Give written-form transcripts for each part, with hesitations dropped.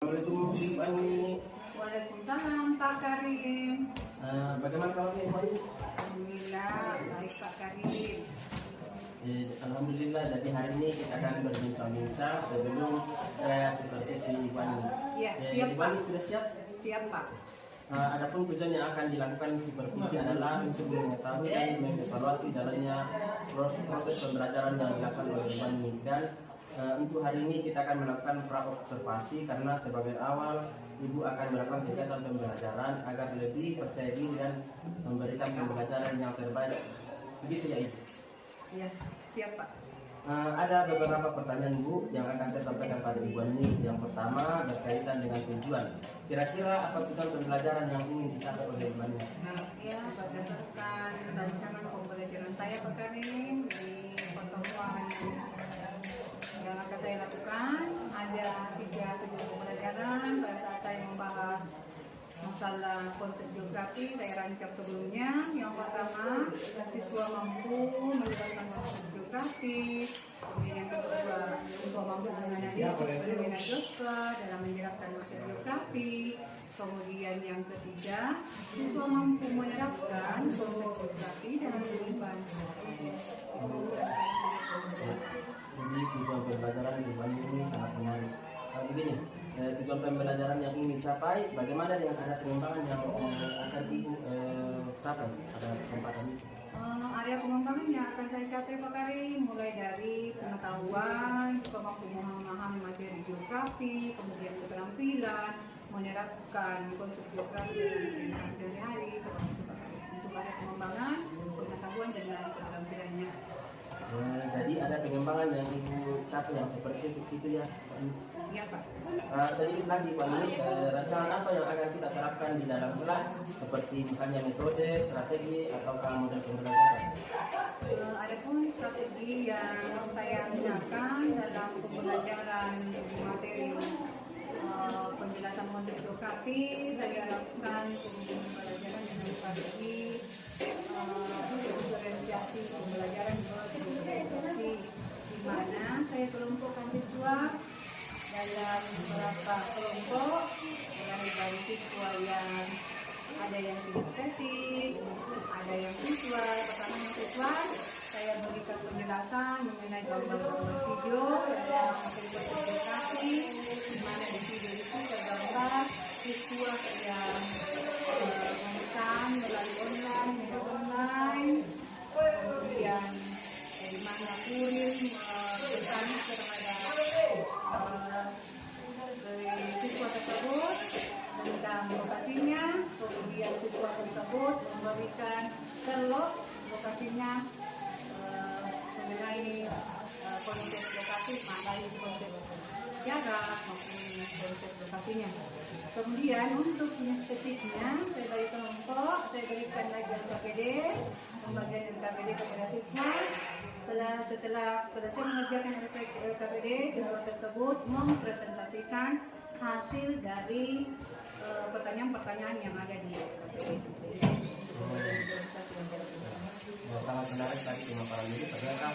Assalamualaikum Ibu Ani. Waalaikumsalam Pak Karim. Bagaimana kabarnya Ibu Ani? Alhamdulillah baik Pak Karim. Alhamdulillah, jadi hari ini kita akan berbincang-bincang sebelum saya supervisi Ibu Ani. Ya, Jadi siap Ibu Pak. Ani sudah siap? Siap Pak. Adapun tujuan yang akan dilakukan supervisi adalah untuk mengetahui dan mengevaluasi jalannya proses pembelajaran yang dilakukan oleh Ibu Ani. Dan untuk hari ini kita akan melakukan pra-observasi karena sebagai awal Ibu akan melakukan kegiatan pembelajaran agar lebih percaya diri dan memberikan pembelajaran yang terbaik. Begitu ya Ibu? Ya, siap Pak. Ada beberapa pertanyaan Bu yang akan saya sampaikan pada Ibu Ani. Yang pertama berkaitan dengan tujuan. Kira-kira apa tujuan pembelajaran yang ingin dicapai oleh Ibu Ani? Ya, berdasarkan rancangan pembelajaran saya Pak Karim di pertemuan yang akan saya lakukan, ada 3 tujuan pembelajaran. Pada saat saya membahas masalah konsep geografi, saya rancang sebelumnya. Yang pertama, siswa mampu menjelaskan konsep geografi. Kemudian yang kedua, siswa mampu menganalisis fenomena geogra dalam menjelaskan konsep geografi. Kemudian yang ketiga, siswa mampu menerapkan konsep geografi dalam kehidupan. Jadi tujuan pembelajaran Ibu Ani ini sangat menarik. Begini, tujuan pembelajaran yang ingin dicapai, bagaimana dengan ada pengembangan yang akan Ibu capai pada kesempatan ini? Area pengembangan yang akan saya capai Pak Karim mulai dari pengetahuan, mampu memahami materi geografi, kemudian keterampilan, menerapkan konsep geografi dalam kehidupan sehari-hari seperti itu Pak Karim. Untuk ada pengembangan, pengetahuan dan keterampilannya. Jadi ada pengembangan yang Ibu capai yang seperti itu ya Pak Ani? Iya Pak. Sedikit lagi Pak Ani, rancangan apa yang akan kita terapkan di dalam kelas seperti misalnya metode, strategi, atau model pembelajaran? Adapun strategi yang saya gunakan dalam pembelajaran materi penjelasan konsep geografi, saya lakukan pembelajaran dengan strategi diferensiasi pembelajaran diferensiasi, di mana saya kelompokkan siswa dalam beberapa kelompok dari siswa yang ada yang kinestetik, ada yang visual. Pertama yang visual, saya berikan penjelasan mengenai gambar-gambar video dalam materi presentasi, di mana di video itu tergambar siswa yang memesan melalui online, kemudian di mana kurir bertanya terhadap siswa tersebut tentang lokasinya, kemudian siswa tersebut memberikan kelok lokasinya mengenai konsep lokasi, mengenai konsep jarak maupun konsep lokasinya. Kemudian untuk spesifiknya saya beri kelompok, saya berikan lagi LKPD, pembagian LKPD kepada siswa. Setelah selesai mengerjakan LKPD, siswa tersebut mempresentasikan hasil dari pertanyaan-pertanyaan yang ada di LKPD. Sangat menarik tadi pemaparan ini, ternyata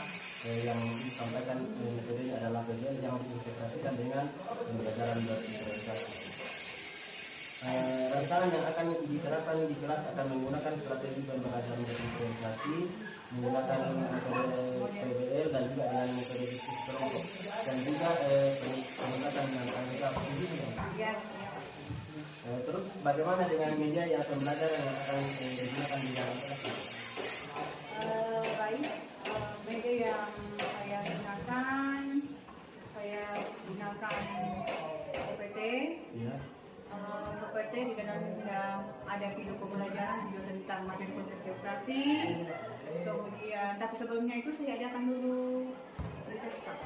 yang disampaikan metodenya adalah bagian yang diintegrasikan dengan pembelajaran berdifferensiasi. Rancangan yang akan diterapkan di kelas akan menggunakan strategi pembelajaran berdifferensiasi, menggunakan metode PBL dan juga dengan metode diskusi kelompok, dan juga penggunaan yang anggota pendidikan. Terus bagaimana dengan media yang pembelajaran yang akan digunakan di dalam kelas? Baik, media yang saya gunakan PPT. Ya. PPT di dalamnya sudah ada video pembelajaran, video tentang materi konsep geografi. Kemudian, tapi sebelumnya itu saya adakan dulu pretest Pak.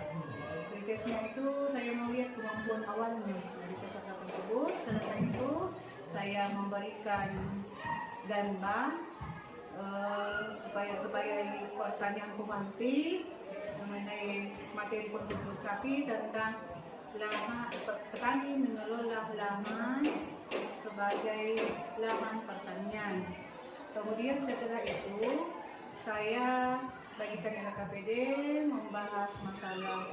Pretestnya itu saya mau lihat kemampuan awalnya dari peserta tersebut. Setelah itu saya memberikan gambar supaya pertanyaan pemantik mengenai materi konsep geografi tentang petani mengelola lahan sebagai lahan pertanian. Kemudian setelah itu saya bagikan LKPD membahas masalah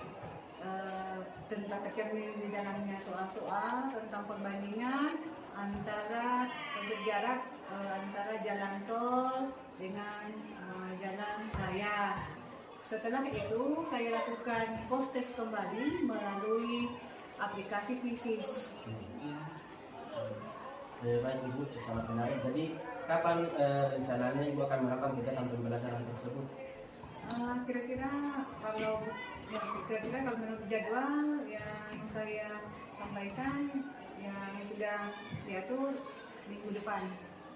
tentang tercermin di dalamnya soal-soal tentang perbandingan antara jarak antara jalan tol dengan jalan raya. Setelah itu saya lakukan post test kembali melalui aplikasi Quizizz. Baik Ibu, sangat menarik. Jadi kapan rencananya Ibu akan melakukan kegiatan pembelajaran tersebut? Kira-kira kalau menurut jadwal yang saya sampaikan yang sudah diatur minggu depan.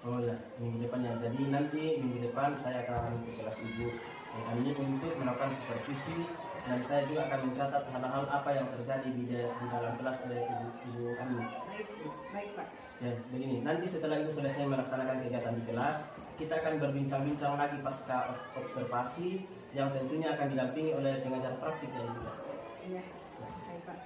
Oh ya, minggu depan ya. Jadi nanti minggu depan saya akan ke kelas Ibu. Ini untuk melakukan supervisi dan saya juga akan mencatat hal-hal apa yang terjadi di dalam kelas oleh Ibu kami. Baik Pak. Ya, begini. Nanti setelah Ibu selesai melaksanakan kegiatan di kelas, kita akan berbincang-bincang lagi pasca observasi yang tentunya akan didampingi oleh pengajar praktik ya Ibu. Iya. Baik Pak.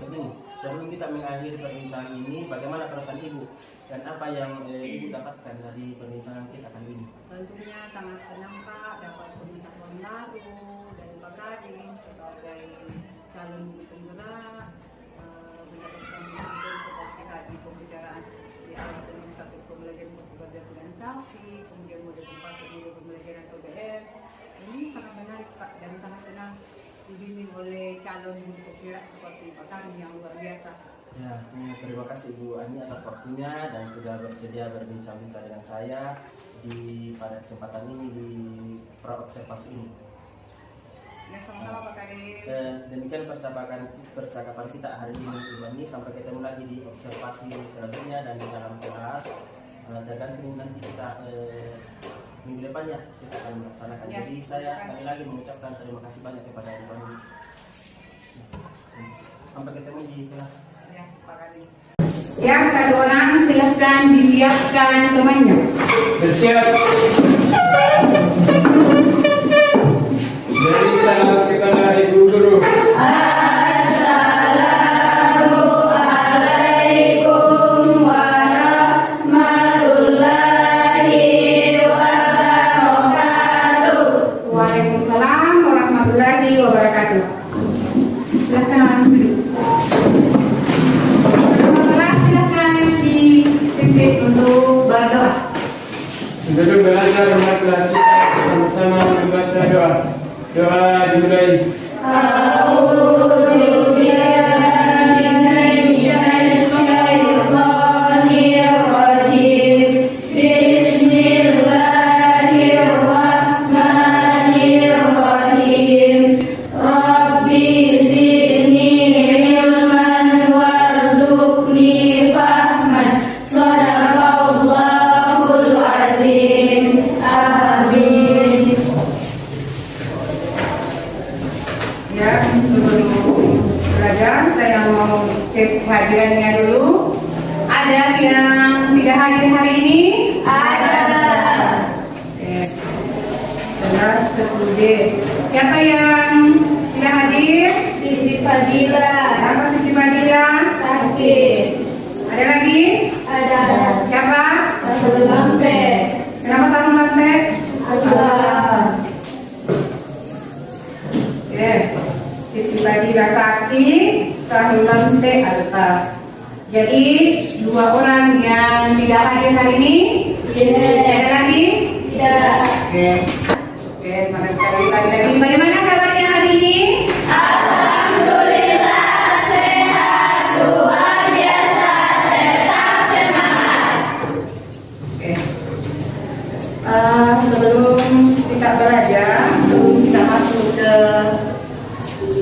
Begini, sebelum kita mengakhiri perbincangan ini, bagaimana perasaan Ibu dan apa yang Ibu dapatkan dari perbincangan kita kali ini? Tentunya sangat senang Pak dapat pengetahuan baru dari Pak Kadin sebagai calon penggerak, mendapatkan materi seperti tadi pembicaraan di awal dengan satu pembelajaran organisasi, kemudian model 4 model pembelajaran OBR. Ini sangat menarik Pak dan sangat senang dibimbing oleh calon penggerak seperti Pak Kadin yang luar biasa. Ya, terima kasih Ibu Ani atas waktunya dan sudah bersedia berbincang-bincang dengan saya pada kesempatan ini di pra-observasi ini. Ya, sama-sama Pak Kadin. Demikian percakapan kita hari ini Ibu Ani. Sampai ketemu lagi di observasi selanjutnya dan di dalam kelas. Tergantung nanti kita minggu depan ya kita akan melaksanakan. Ya, jadi saya sekali lagi mengucapkan terima kasih banyak kepada Ibu Ani. Sampai ketemu di kelas. Ya, Pak Kadin. Yang satu orang silahkan disiapkan temannya. Bersiap. Dari salam kepada Ibu Guru. Assalamualaikum warahmatullahi wabarakatuh. Waalaikumsalam warahmatullahi wabarakatuh. Silahkan duduk. Silahkan dipimpin untuk berdoa. Sebelum belajar marilah kita bersama-sama membaca doa. Doa dimulai. A'udzu billahi minasyaitonir rajim. Bismillahirrahmanirrahim. Rabbi zidni ilman warzuqni fahman. Shadaqallahul azim. Amin. Ya, sebelum belajar saya mau cek hadirannya dulu. Ada yang tidak hadir hari ini? Ada. Oke. Jelas 10D. Siapa yang tidak hadir? Siti Fadila Apa Siti Fadila? sakit. Ada lagi? Ada Siapa? Sahul Lampe. Kenapa taruh lantai? Allah. Oke. Siti Fadila sakit, Sahul lantai alta. Jadi 2 orang yang tidak hadir hari ini. Ada lagi? Tidak. Oke. Oke, sekali lagi. Bagaimana kabarnya hari ini? Alhamdulillah sehat, luar biasa, tetap semangat. Oke. Sebelum kita belajar, sebelum kita masuk ke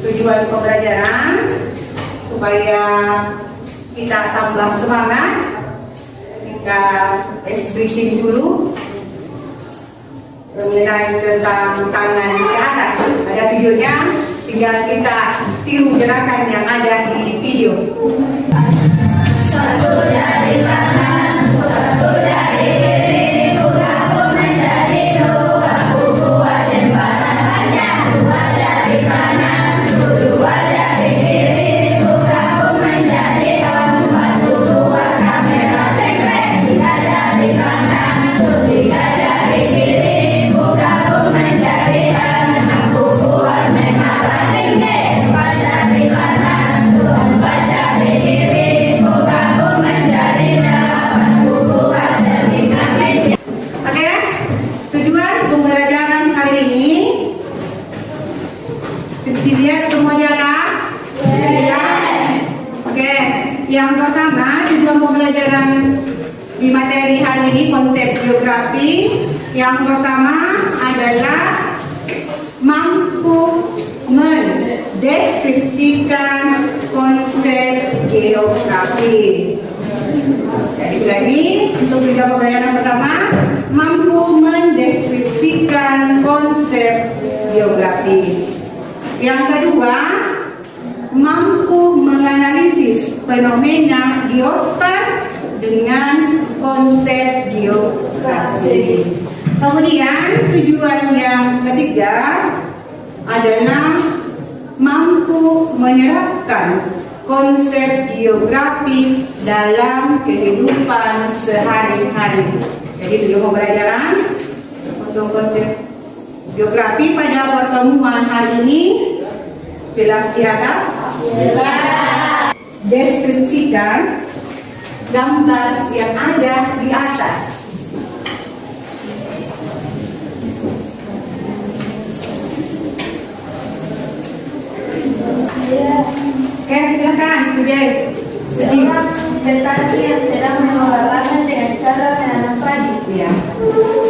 tujuan pembelajaran, supaya kita tambah semangat, kita ice breathing dulu mengenai tentang tangan ke atas. Ada videonya, tinggal kita tiru gerakan yang ada di video. Satu dari kanan, satu dari kiri, bukaku menjadi dua, buat simpanan panjang. Dua dari kanan, dua dari kiri, bukaku menjadi empat, dua kamera cekrek. Tiga dari kanan, tiga dari kiri, bukaku menjadi enam, buat menara tinggi. Empat dari yang pertama tujuan pembelajaran di materi hari ini konsep geografi. Yang pertama adalah mampu mendeskripsikan konsep geografi. Jadi lagi untuk tujuan pembelajaran pertama mampu mendeskripsikan konsep geografi. Yang kedua, mampu menganalisis fenomena geosfer dengan konsep geografi. Kemudian tujuan yang ketiga adalah mampu menerapkan konsep geografi dalam kehidupan sehari-hari. Jadi tujuan pembelajaran untuk konsep geografi pada pertemuan hari ini jelas di atas. Deskripsikan gambar yang ada di atas. Silakan, Kujay. Seorang petani yang sedang mengolah lahan dengan cara menanam padi. Ya.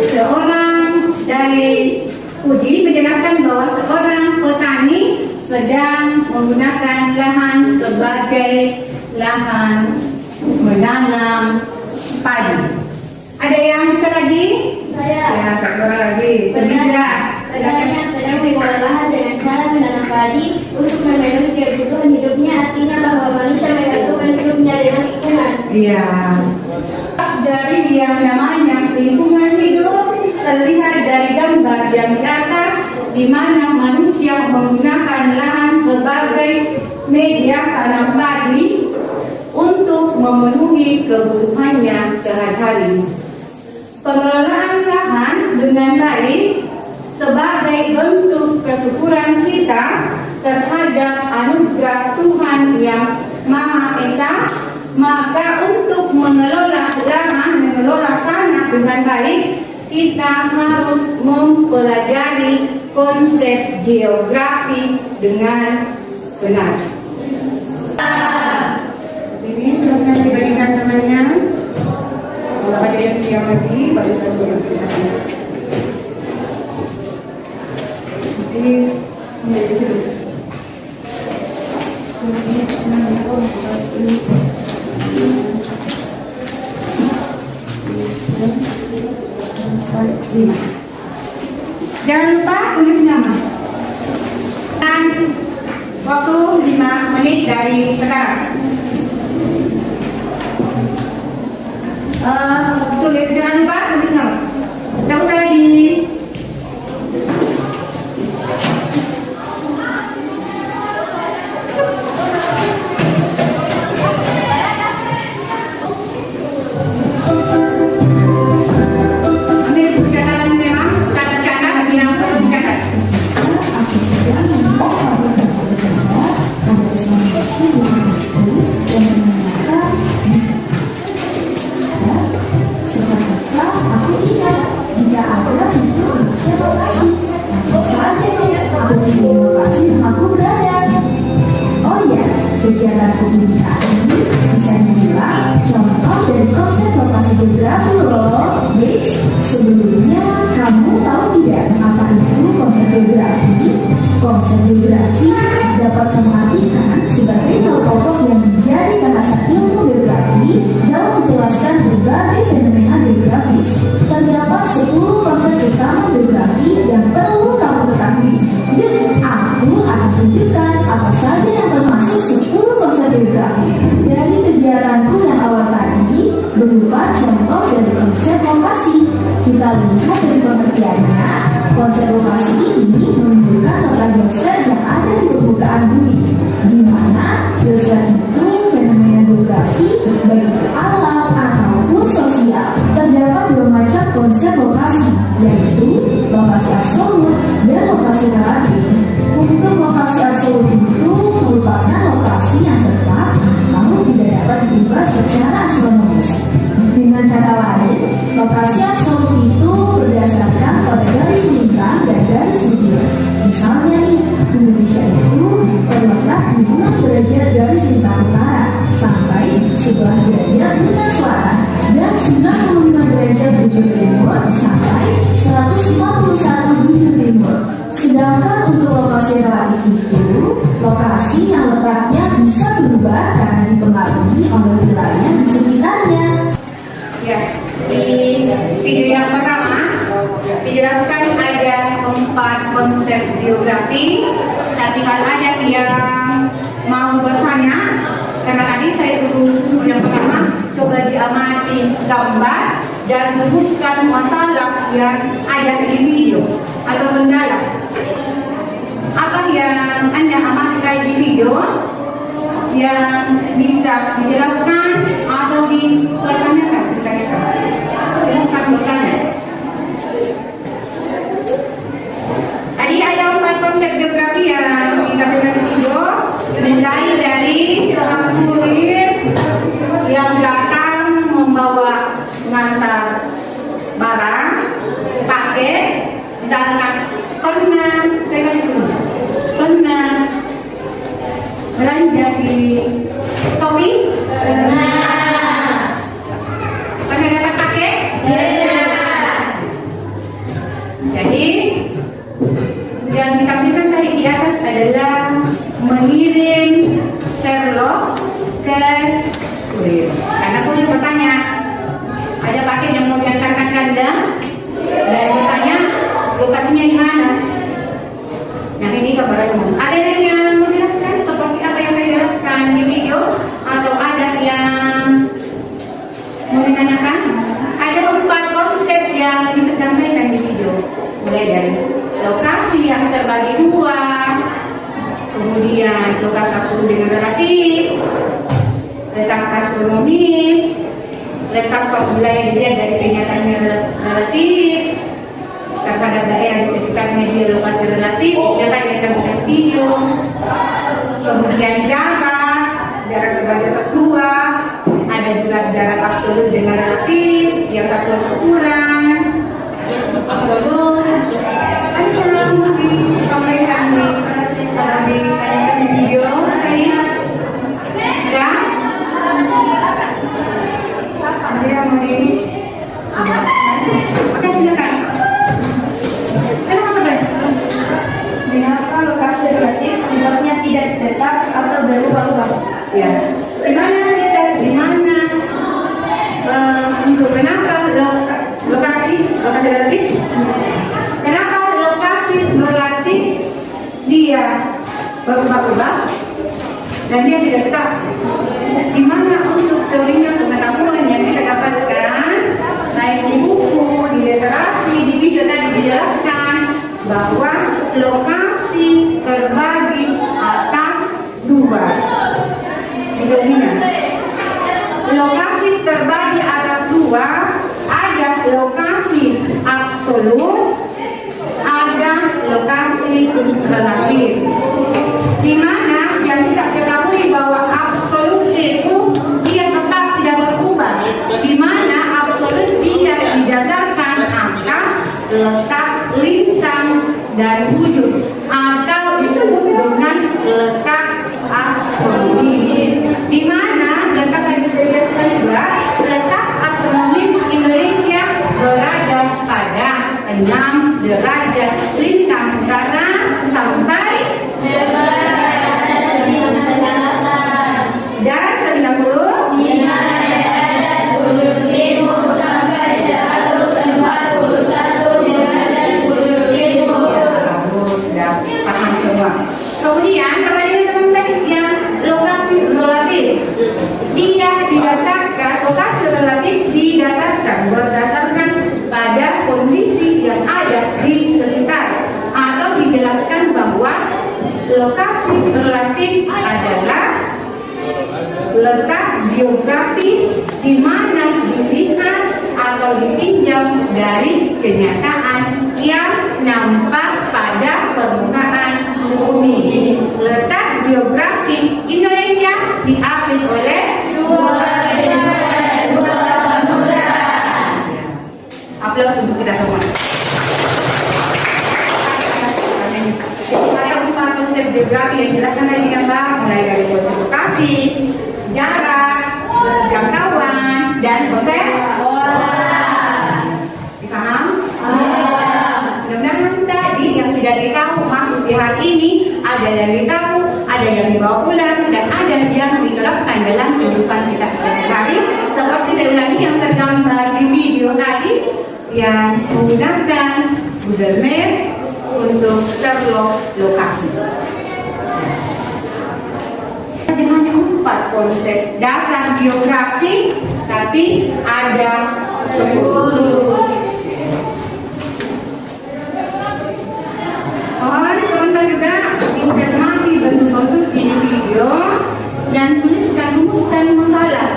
Seorang dari Uji menjelaskan bahwa seorang petani sedang menggunakan lahan sebagai lahan menanam padi. Ada yang bisa lagi? Saya. Ya, satu orang lagi. Sebenarnya. Petani yang sedang mengolah lahan dengan cara menanam padi untuk memenuhi kebutuhan hidupnya, artinya bahwa manusia menggantungkan hidupnya dengan lingkungan. Iya. Dari yang namanya lingkungan hidup terlihat dari gambar yang di atas, di mana manusia menggunakan lahan sebagai media tanam padi untuk memenuhi kebutuhannya sehari-hari. Pengelolaan lahan dengan baik sebagai bentuk kesyukuran kita terhadap anugerah Tuhan yang Maha Esa, maka untuk mengelola lahan, mengelola tanah dengan baik, kita harus mempelajari konsep geografi dengan benar. Ini silahkan diberikan temannya. Kalau ada yang siap lagi, berikan yang siap. Ini menjadi seru. Jangan lupa tulis nama. Dan waktu 5 menit dari sekarang. Jangan lupa tulis nama. Tak usah lagi. Kegiatan pembimbingan ini bisa dibilang contoh dari konsep lokasi geografi loh. Yes, sebelumnya kamu tahu tidak apa itu konsep geografi? Konsep geografi dapat kamu artikan sebagai hal pokok yang menjadi bahasa ilmu geografi dalam menjelaskan berbagai fenomena geografis. Terdapat 10 konsep utama geografi yang perlu kamu ketahui. Dan aku akan tunjukkan apa saja yang termasuk 10 konsep geografi. Dari kegiatanku yang awal tadi berupa contoh dari konsep lokasi. Kita lihat dari pengertiannya, konsep lokasi ini menunjukkan letak geosfer yang ada di permukaan bumi, di mana geosfer itu fenomena geografi baik itu alam ataupun sosial. Terdapat 2 macam konsep lokasi, yaitu lokasi absolut dan lokasi relatif. Untuk lokasi absolut itu merupakan lokasi yang tetap namun tidak dapat diubah secara astronomis. Dengan kata lain, lokasi absolut itu berdasarkan pada garis lintang dan garis bujur. Misalnya nih, Indonesia itu terletak di 6 derajat garis lintang utara sampai derajat bintang selatan dan 95 derajat bujur timur sampai 141 bujur timur. Sedangkan untuk lokasi relatif itu, lokasi yang letaknya bisa berubah karena dipengaruhi oleh wilayah di sekitarnya. Ya, di video yang pertama dijelaskan ada 4 konsep geografi. Tapi kalau ada yang mau bertanya, karena tadi saya suruh yang pertama coba diamati gambar dan rumuskan masalah yang ada di video atau kendala. Apa yang Anda amati di video yang bisa dijelaskan atau dipertanyakan? Silakan bertanya. Tadi ada 4 konsep geografi yang dikatakan di video, mulai dari satu kurir yang datang membawa mengantar barang, paket, misalkan pernah belanja di Shopee? Pernah dapat paket? Jadi yang ditampilkan tadi di atas adalah mengirim Sherlock ke kurir. Karena kurir bertanya, ada paket yang mau diantarkan Anda dan bertanya lokasinya di mana. Nah, ini gambaran umum. Ada yang mau menjelaskan seperti apa yang saya jelaskan di video, atau ada yang mau ditanyakan? Ada 4 konsep yang bisa disampaikan di video, mulai dari lokasi yang terbagi 2, kemudian lokasi absolut dengan relatif, letak astronomis, letak suatu wilayah dilihat dari kenyataannya relatif terhadap daerah di sekitarnya dia lokasi relatif, nyatanya terhadap video, kemudian jarak terbagi atas 2, ada juga jarak absolut dengan relatif, yang satuan ukuran absolut. Ada yang mau disampaikan di video tadi? Ya? Ada yang mau di? Oke, silakan. Mengapa lokasi relatif sifatnya tidak tetap atau berubah-ubah? Ya. Untuk kenapa lokasi relatif? Kenapa lokasi relatif dia berubah-ubah dan dia tidak tetap? Di mana untuk teorinya pengetahuan yang kita dapatkan baik di buku, di literasi, di video tadi dijelaskan bahwa lokasi terbagi atas 2. Lokasi terbagi atas 2, ada lokasi absolut, ada lokasi relatif. Di mana yang kita ketahui bahwa absolut itu dia tetap tidak berubah. Di mana absolut dia didasarkan atas letak lintang dan wujud, atau disebut dengan letak astronomis. Di mana letak juga letak astronomis Indonesia berada pada 6 derajat lintang utara sampai 90 dan 90 timur sampai 141 derajat bujur timur. Sudah paham semua. Kemudian pertanyaan teman-teman yang lokasi relatif, dia didasarkan, lokasi relatif didasarkan berdasarkan pada kondisi yang ada di sekitar, atau dijelaskan bahwa lokasi relatif adalah letak geografis di mana dilihat atau ditinjau dari kenyataan yang nampak pada permukaan bumi. Letak geografis Indonesia diambil oleh dua samudra. Aplaus untuk kita semua. Ada 4 konsep geografi yang dijelaskan dari gambar, mulai dari lokasi, jarak, yang menggunakan Google Map untuk terlokasi. Hanya 4 konsep dasar geografi, tapi ada 10. Sebentar juga intermati bentuk-bentuk di video dan rumuskan masalah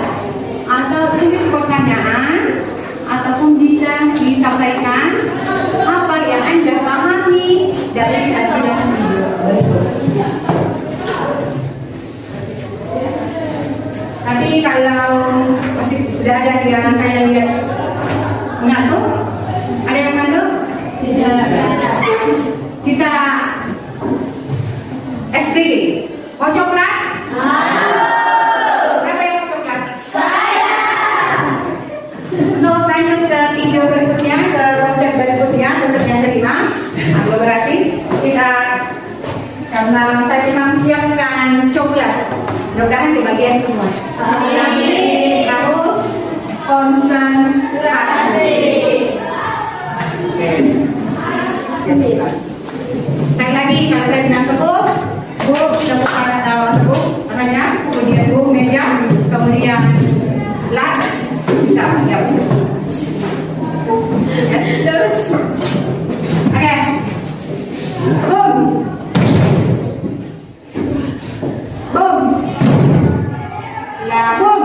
atau tulis pertanyaan ataupun bisa disampaikan apa yang Anda pahami dari hasil video berikut. Tapi kalau masih sudah ada di belakang saya lihat mengantuk, ada yang mengantuk? Tidak. Kita SPG. Mau coklat? Siapa yang mau coklat? Saya. Untuk lanjut ke video berikutnya, ke konsep berikutnya, konsep yang kelima, aglomerasi. Kita karena saya memang siapkan coklat. Mudah-mudahan dibagian semua. Amin. Harus konsentrasi. Sekali lagi, kalau saya bilang sebut, Bu, tepuk tangan sebut, namanya, kemudian Bu, meja, kemudian lat, bisa, ya. Terus, oke, boom, boom, lah, boom,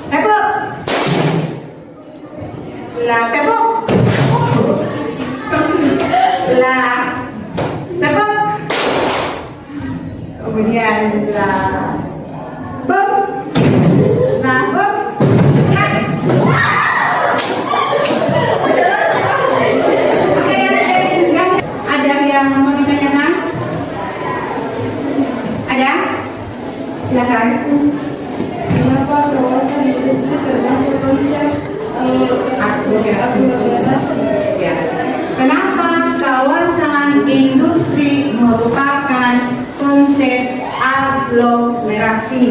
tepuk, lah, tepuk. Lah, tepuk. Kemudian lah, bum, lah, bum, ada yang mau ditanyakan? Ada? Silakan. Kenapa kawasan industri termasuk konsep aglomerasi? Ya. Kenapa kawasan industri merupakan konsep aglomerasi?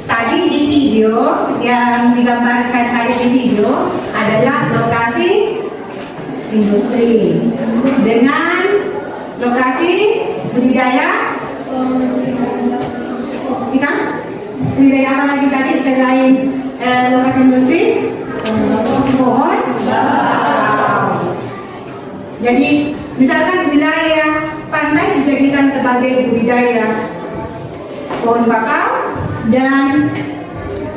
Tadi di video yang digambarkan tadi di video adalah lokasi industri dengan lokasi budidaya ikan. Budidaya apa lagi tadi selain lokasi industri? Pohon. Jadi misalkan wilayah pantai dijadikan sebagai budidaya pohon bakau dan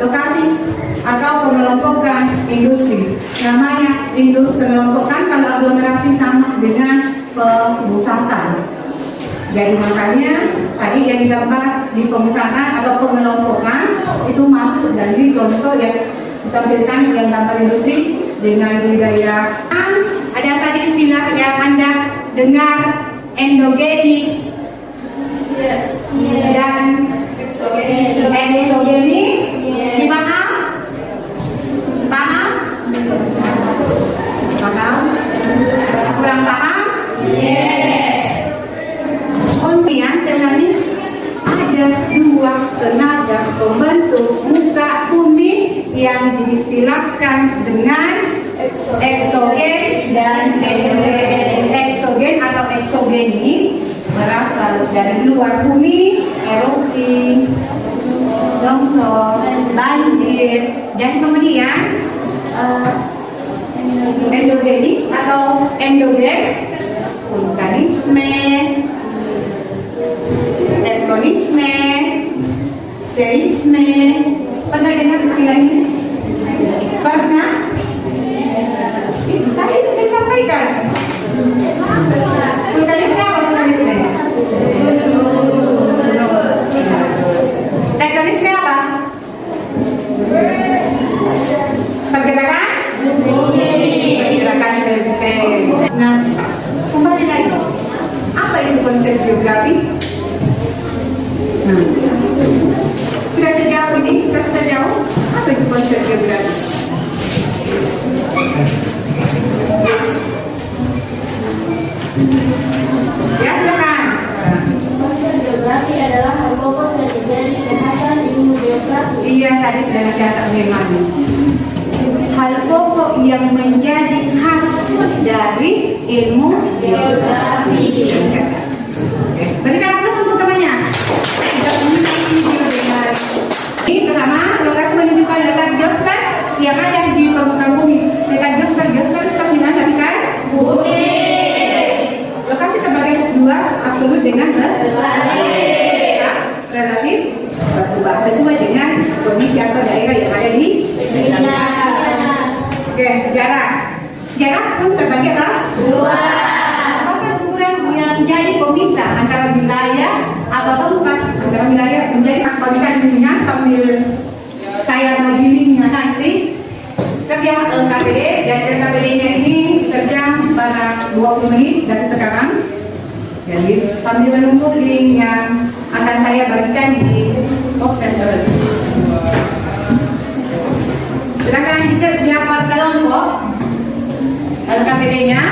lokasi atau pengelompokan industri. Namanya industri pengelompokan, kalau aglomerasi sama dengan pemusatan. Jadi makanya tadi yang digambar di pemusatan atau pengelompokan itu masuk dari contoh yang ditampilkan yang gambar industri dengan budidaya. Ada tadi istilah yang Anda dengar endogeni dan eksogeni. Gimana? Paham? Paham? Kurang paham? Kemudian sebenarnya ada 2 tenaga pembentuk muka bumi yang diistilahkan dengan eksogen dan endogen. Eksogen atau eksogeni berasal dari luar bumi, erupsi, longsor, banjir, dan kemudian endogeni atau endogen, vulkanisme, tektonisme, seisme. Pernah dengar istilah ini? Pernah? Tadi itu disampaikan. Vulkanisme apa vulkanisme? Tektonisme apa? Pergerakan? Pergerakan geografi. Nah, kembali lagi. Apa itu konsep geografi? Sudah sejauh ini, sudah jauh. Apa itu konsep geografi? Ya, silakan. Konsep geografi adalah hal pokok yang menjadi bahasan ilmu geografi. Iya, tadi sudah dicatat memang. hal pokok yang menjadi khas dari ilmu geografi. Oke, berikan aplaus untuk temannya. Ini pertama, lokasi menunjukkan letak geosfer yang ada di permukaan bumi. Letak geosfer itu di mana tadi kan? Bumi. Lokasi terbagi dua, absolut dengan relatif berubah sesuai dengan kondisi atau daerah yang ada di daerah. Oke, jarak pun terbagi atas dua. Apakah ukuran yang jadi pemisah antara wilayah atau tempat antara wilayah menjadi perbandingan dunia sambil saya mengilingnya nanti kerja LKPD dan LKPD-nya ini kerja barang 20 menit dari sekarang. Jadi sambil menunggu link yang akan saya bagikan di poster. Silakan dihafal kelompok LKPD-nya.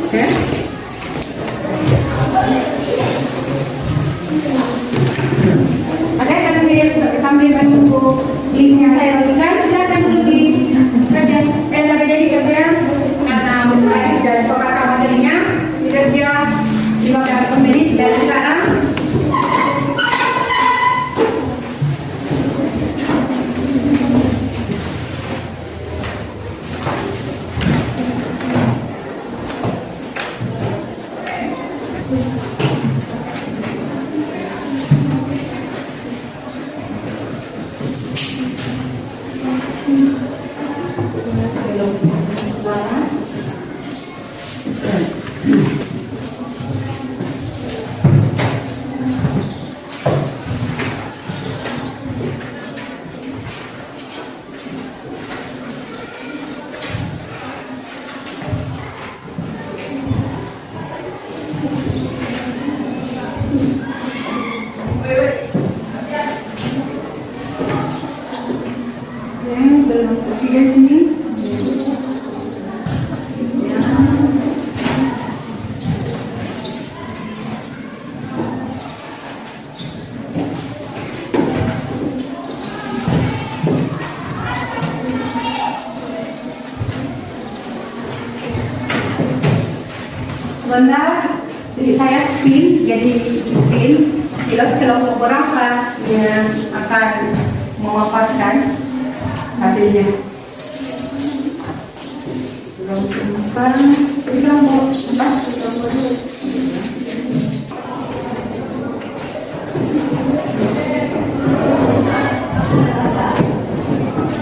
Oke. Oke, sambil menunggu link yang saya bagikan, silakan dulu di kerja LKPD dikerja karena mulai dari pembahasan materinya dikerja 15 menit dari sekarang. Sebentar, saya spin, jadi spin kelompok berapa yang akan memaparkan hasilnya. Kelompok 4.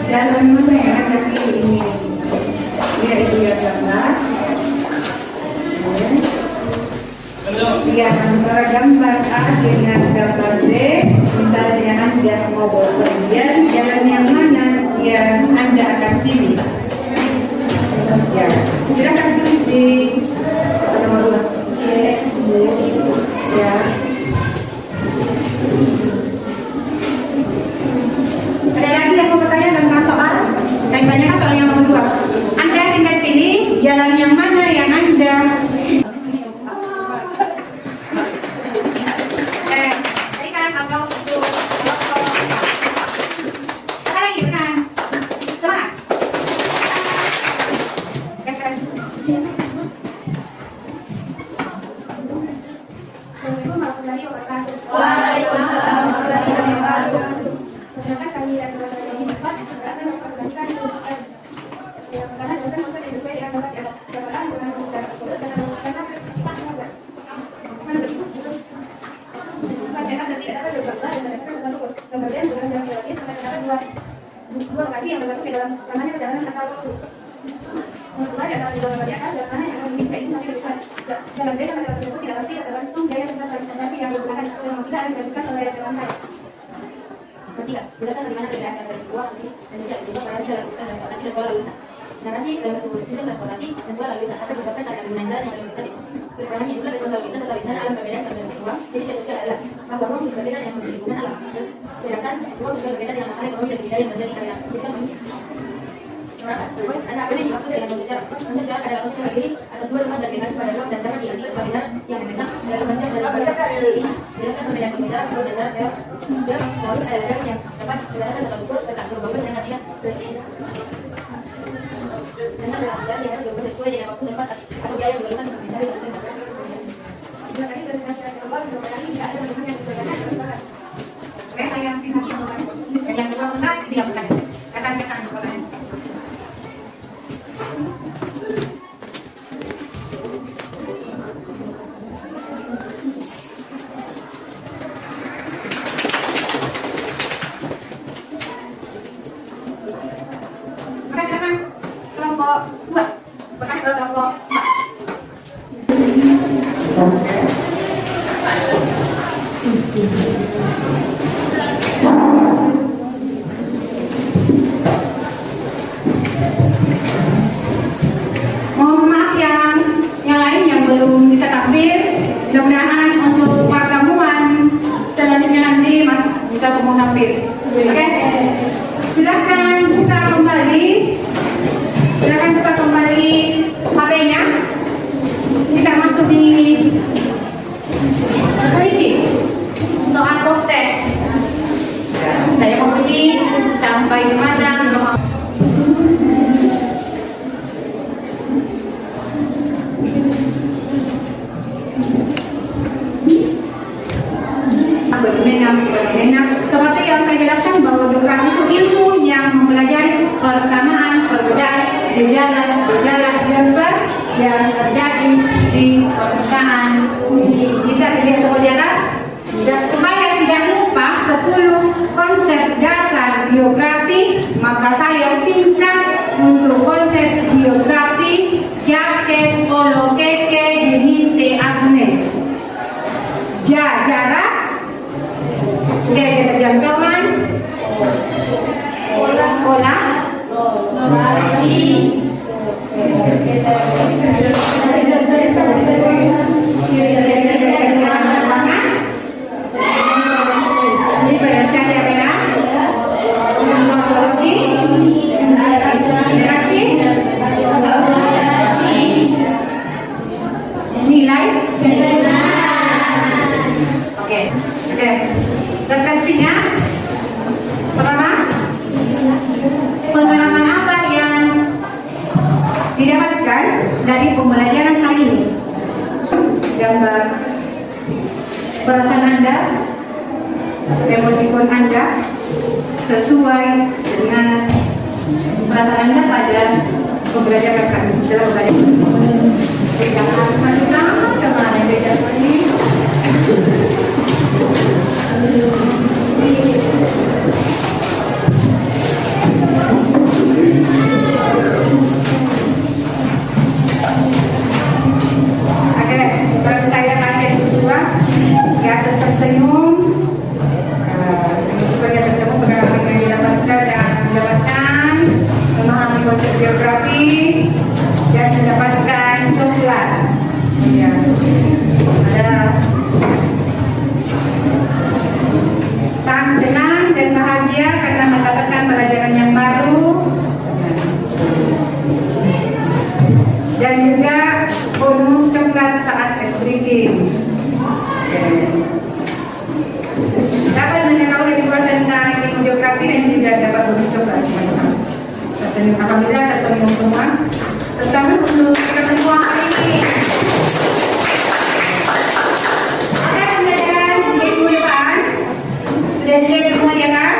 Jalan mana ya? Jadi ini itu ya gambar. Lihat antara gambar A dengan gambar B, misalnya Anda mau bepergian, jalan yang mana yang Anda akan pilih? Ya, silakan tulis di nomor 2. Ya. Ada lagi yang mau bertanya tentang soal? Saya tanyakan soal yang nomor 2. Anda tinggal pilih jalan yang mana yang Anda Ketiga, jelaskan bagaimana perbedaan antara dua kondisi dan sejak juga variasi dalam sistem transportasi dan pola lalu lintas. Narasi dalam satu sistem transportasi dan pola lalu lintas akan disebabkan karena penggunaan jalan yang lebih tadi. Kekurangannya itulah betul lalu lintas atau bencana alam berbeda antara dua. Jadi sosial adalah bahwa ruang bisa berbeda yang memiliki hubungan alam. Sedangkan ruang bisa berbeda dengan masalah ekonomi dan budaya yang terjadi karena kita manusia. Anda apa yang dimaksud dengan konsep jarak? Konsep jarak adalah konsep yang berdiri atas dua tempat dan mengacu pada ruang dan jarak yang pelajaran yang memang dalam jelaskan perbedaan pembicaraan untuk dalam modus ajar yang dapat berdasarkan satu buku tentang berbagus dengan artinya dengan pelajaran yang harus berbagus sesuai dengan waktu tempat atau biaya yang diperlukan untuk mencari satu Mohon maaf yang lain yang belum bisa tampil. Mudah-mudahan untuk pertemuan selanjutnya nanti Mas bisa semua tampil. Oke? Silakan buka kembali. Silakan buka kembali HP-nya. Kita masuk di krisis soal proses. Saya mau uji sampai di mana. Seperti yang saya jelaskan bahwa geografi itu ilmu yang mempelajari persamaan, perbedaan, gejala dasar yang terjadi di permukaan bumi. Bisa dilihat seperti di atas. Dan supaya tidak lupa 10 konsep dasar geografi, maka saya singkat untuk konsep geografi jaket polo keke dinite agne. Jarak, jangkauan, pola, lokasi, nilai. Oke. Referensinya pertama, pengalaman apa yang didapatkan dari pembelajaran hari ini? Gambar perasaan Anda, emotikon Anda sesuai dengan perasaan Anda pada pembelajaran kami. Setelah belajar, tidak harus lanjutkan kemana beda ini. Saya tanya kedua, ya tersenyum, supaya tersebut pengalaman yang didapatkan dan mendapatkan memahami konsep geografi dan mendapatkan coklat. Ya, ada sangat senang dan bahagia karena mendapatkan pelajaran yang baru dan juga bonus coklat saat SBK. Dapat mengetahui kepuasan tentang ilmu geografi dan juga dapat bonus coklat. Alhamdulillah tersenyum semua. Terutama untuk kita semua hari ini. Ada pembelajaran minggu depan. Sudah dilihat semua di atas?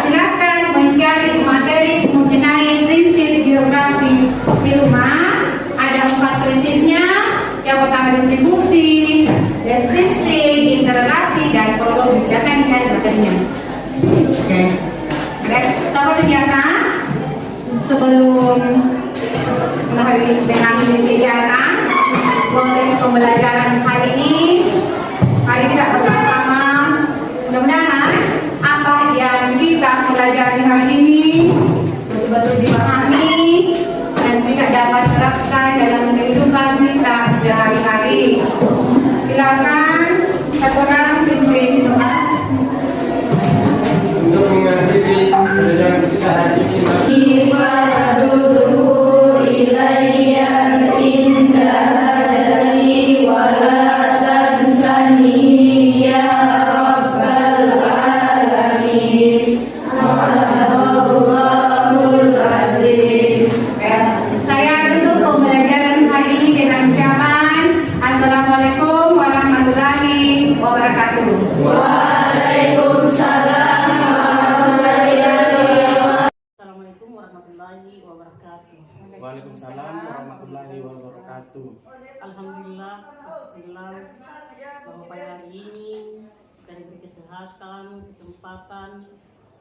Silakan mencari materi mengenai prinsip geografi di rumah. Ada 4 prinsipnya. Yang pertama distribusi, deskripsi, interrelasi, dan kronologi. Silakan dicari materinya. Oke. Seperti biasa, sebelum menghadiri dengan kegiatan proses pembelajaran hari ini kita bersama. Mudah-mudahan apa yang kita pelajari hari ini betul-betul dipahami dan kita dapat terapkan dalam kehidupan kita sehari-hari. Silakan satu orang pimpin doa untuk mengakhiri pelajaran kita hari ini. Ibaduhu ilayya indah warahmatullahi wabarakatuh. Alhamdulillah bahwa pada hari ini kita diberi kesempatan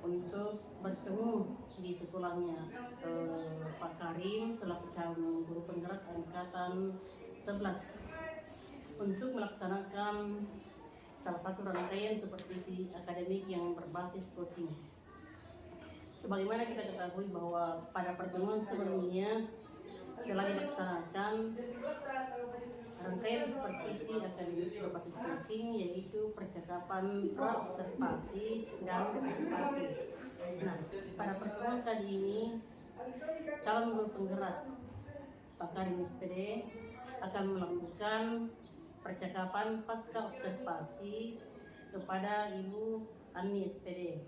untuk bertemu di sekolahnya Pak Karim selaku calon guru penggerak angkatan 11 untuk melaksanakan salah satu rangkaian supervisi akademik yang berbasis coaching. Sebagaimana kita ketahui bahwa pada pertemuan sebelumnya telah dilaksanakan rangkaian supervisi akademik berbasis coaching, yaitu percakapan, observasi, dan observasi. Nah, pada pertemuan kali ini calon guru penggerak Pak Karim SPD akan melakukan percakapan pasca observasi kepada Ibu Ani SPD.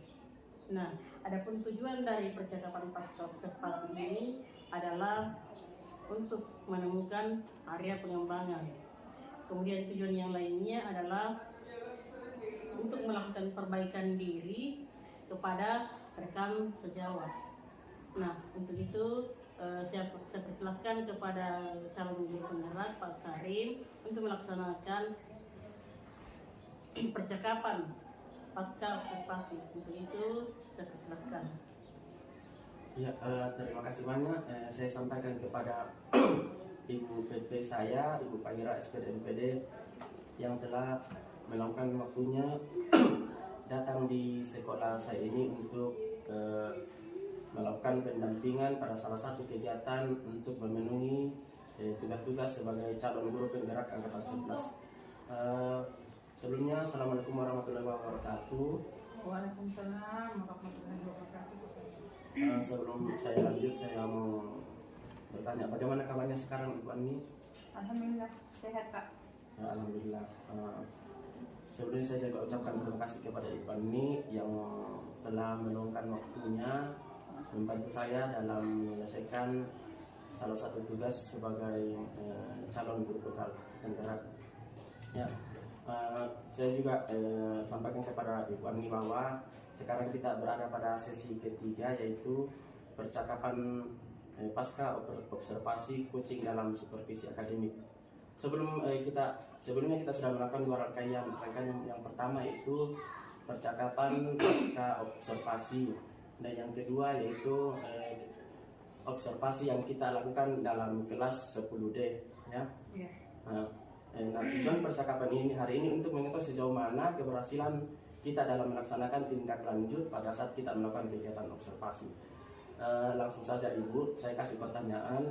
Nah, adapun tujuan dari percakapan pasca observasi ini adalah untuk menemukan area pengembangan. Kemudian tujuan yang lainnya adalah untuk melakukan perbaikan diri kepada rekan sejawat. Nah, untuk itu saya persilahkan kepada calon guru penggerak Pak Karim untuk melaksanakan percakapan pasca observasi. Untuk itu saya persilahkan. Ya, terima kasih banyak. Saya sampaikan kepada Ibu PP saya, Ibu Pangira SPD MPD yang telah meluangkan waktunya datang di sekolah saya ini untuk melakukan pendampingan pada salah satu kegiatan untuk memenuhi tugas-tugas sebagai calon guru penggerak angkatan 11. Sebelumnya, Assalamualaikum warahmatullahi wabarakatuh. Waalaikumsalam warahmatullahi wabarakatuh. Sebelum saya lanjut, saya mau bertanya, bagaimana kabarnya sekarang Ibu Ani? Alhamdulillah sehat Pak. Ya, Alhamdulillah. Sebelumnya saya juga ucapkan terima kasih kepada Ibu Ani yang telah meluangkan waktunya membantu saya dalam menyelesaikan salah satu tugas sebagai calon guru penggerak. Ya, saya juga sampaikan kepada Ibu Ani bahwa sekarang kita berada pada sesi ketiga, yaitu percakapan pasca observasi coaching dalam supervisi akademik. Sebelumnya kita sudah melakukan dua rangkaian. Yang pertama yaitu percakapan pasca observasi, dan yang kedua yaitu observasi yang kita lakukan dalam kelas 10D, ya. Nah, tujuan percakapan ini hari ini untuk mengetahui sejauh mana keberhasilan kita dalam melaksanakan tindak lanjut pada saat kita melakukan kegiatan observasi. Langsung saja Ibu, saya kasih pertanyaan.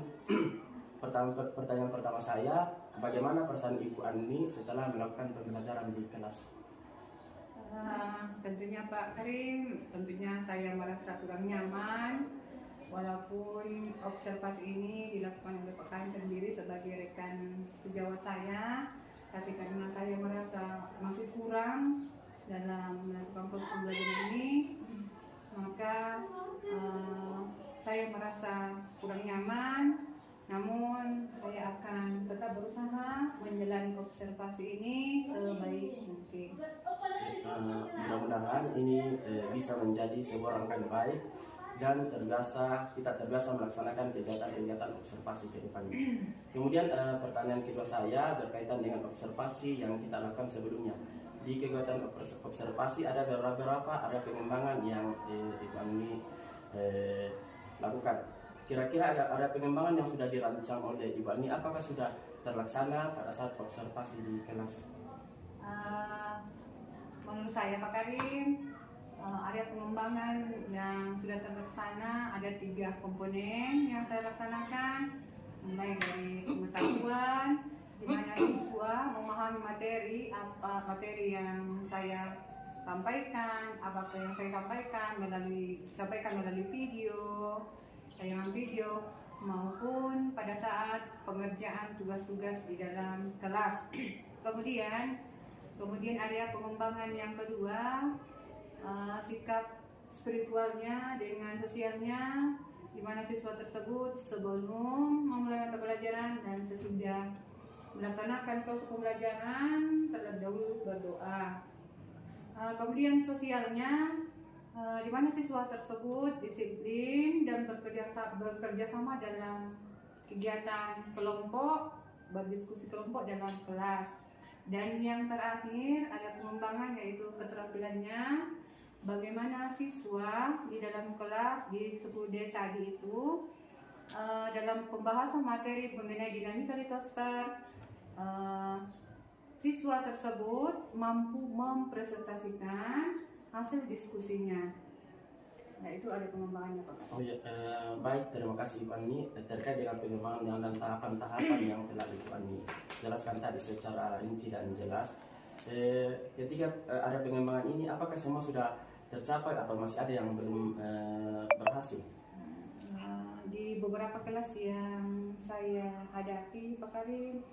Pertanyaan pertama saya, bagaimana perasaan Ibu Ani setelah melakukan pembelajaran di kelas? Tentunya Pak Karim, tentunya saya merasa kurang nyaman walaupun observasi ini dilakukan oleh Pak Karim sendiri sebagai rekan sejawat saya, tapi karena saya merasa masih kurang dalam melakukan proses pembelajaran ini, maka saya merasa kurang nyaman. Namun saya akan tetap berusaha menjalani observasi ini sebaik mungkin. Mudah-mudahan ini bisa menjadi sebuah rangkaian baik dan kita terbiasa melaksanakan kegiatan-kegiatan observasi ke depannya. Kemudian pertanyaan kedua saya berkaitan dengan observasi yang kita lakukan sebelumnya. Di kegiatan observasi ada beberapa pengembangan yang Ibu Ani lakukan. Kira-kira ada pengembangan yang sudah dirancang oleh Ibu Ani, apakah sudah terlaksana pada saat observasi di kelas? Menurut saya Pak Karim, area pengembangan yang sudah terlaksana ada 3 komponen yang saya laksanakan, mulai dari pengetahuan, di mana siswa memahami apa materi yang saya sampaikan, apakah yang saya sampaikan melalui video, tayangan video, maupun pada saat pengerjaan tugas-tugas di dalam kelas. Kemudian area pengembangan yang kedua, sikap spiritualnya dengan sosialnya, di mana siswa tersebut sebelum memulai mata pelajaran dan sesudah melaksanakan proses pembelajaran terlebih dahulu berdoa. Kemudian sosialnya, di mana siswa tersebut disiplin dan bekerja sama dalam kegiatan kelompok, berdiskusi kelompok dalam kelas. Dan yang terakhir ada pengembangan yaitu keterampilannya, bagaimana siswa di dalam kelas di 10D tadi itu dalam pembahasan materi mengenai dinamika litosfer, siswa tersebut mampu mempresentasikan hasil diskusinya. Nah, itu ada pengembangannya, Pak. Oh ya, baik, terima kasih Ibu Ani. Terkait dengan pengembangan dan tahapan-tahapan yang telah Ibu Ani jelaskan tadi secara rinci dan jelas. Ketika ada pengembangan ini, apakah semua sudah tercapai atau masih ada yang belum berhasil? Di beberapa kelas yang saya hadapi, Pak Karim,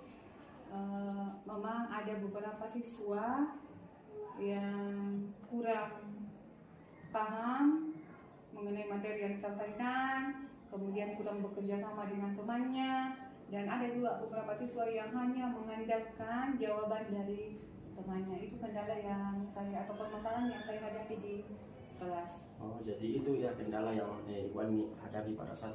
memang ada beberapa siswa yang kurang paham mengenai materi yang disampaikan, kemudian kurang bekerja sama dengan temannya, dan ada juga beberapa siswa yang hanya mengandalkan jawaban dari temannya. Itu kendala yang saya atau permasalahan yang saya hadapi di kelas. Oh, jadi itu ya kendala yang Ibu Ani hadapi pada saat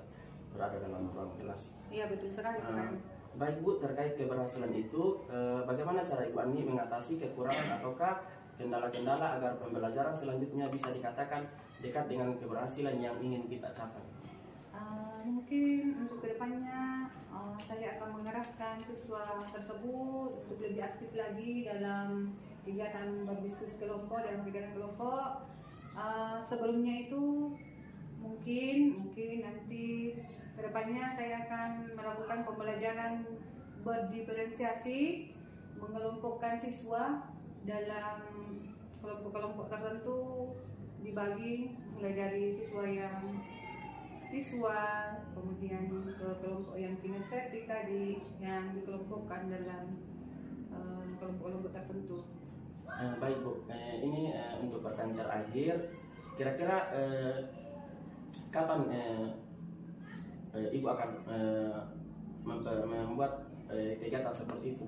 berada dalam ruang kelas. Iya, betul sekali, Pak. Baik Bu, terkait keberhasilan itu, bagaimana cara Ibu Ani mengatasi kekurangan ataukah kendala-kendala agar pembelajaran selanjutnya bisa dikatakan dekat dengan keberhasilan yang ingin kita capai? Mungkin untuk kedepannya saya akan mengarahkan siswa tersebut untuk lebih aktif lagi dalam kegiatan berdiskusi kelompok, dalam kegiatan kelompok. Sebelumnya itu mungkin nanti kedepannya saya akan melakukan pembelajaran berdiferensiasi, mengelompokkan siswa dalam kelompok-kelompok tertentu, dibagi mulai dari siswa kemudian ke kelompok yang kinestetik tadi yang dikelompokkan dalam kelompok-kelompok tertentu. Baik Bu, ini untuk pertanyaan terakhir, kira-kira kapan Ibu akan membuat kegiatan seperti itu?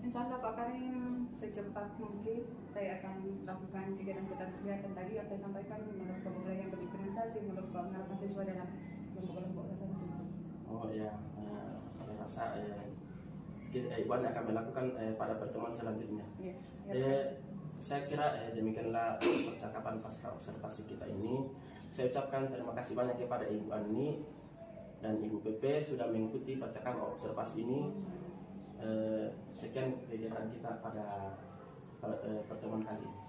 Insya Allah Pak Karim, secepat mungkin saya akan lakukan kegiatan tadi yang saya sampaikan, melakukan pembelajaran berdiferensiasi, melakukan siswa dalam kelompok-kelompok tertentu. Oh ya, saya rasa Ibu Ani akan melakukan pada pertemuan selanjutnya. Ya. Saya kira demikianlah percakapan pasca observasi kita ini. Saya ucapkan terima kasih banyak kepada Ibu Ani dan Ibu Pepe sudah mengikuti percakapan observasi ini. Sekian kegiatan kita pada pertemuan kali ini.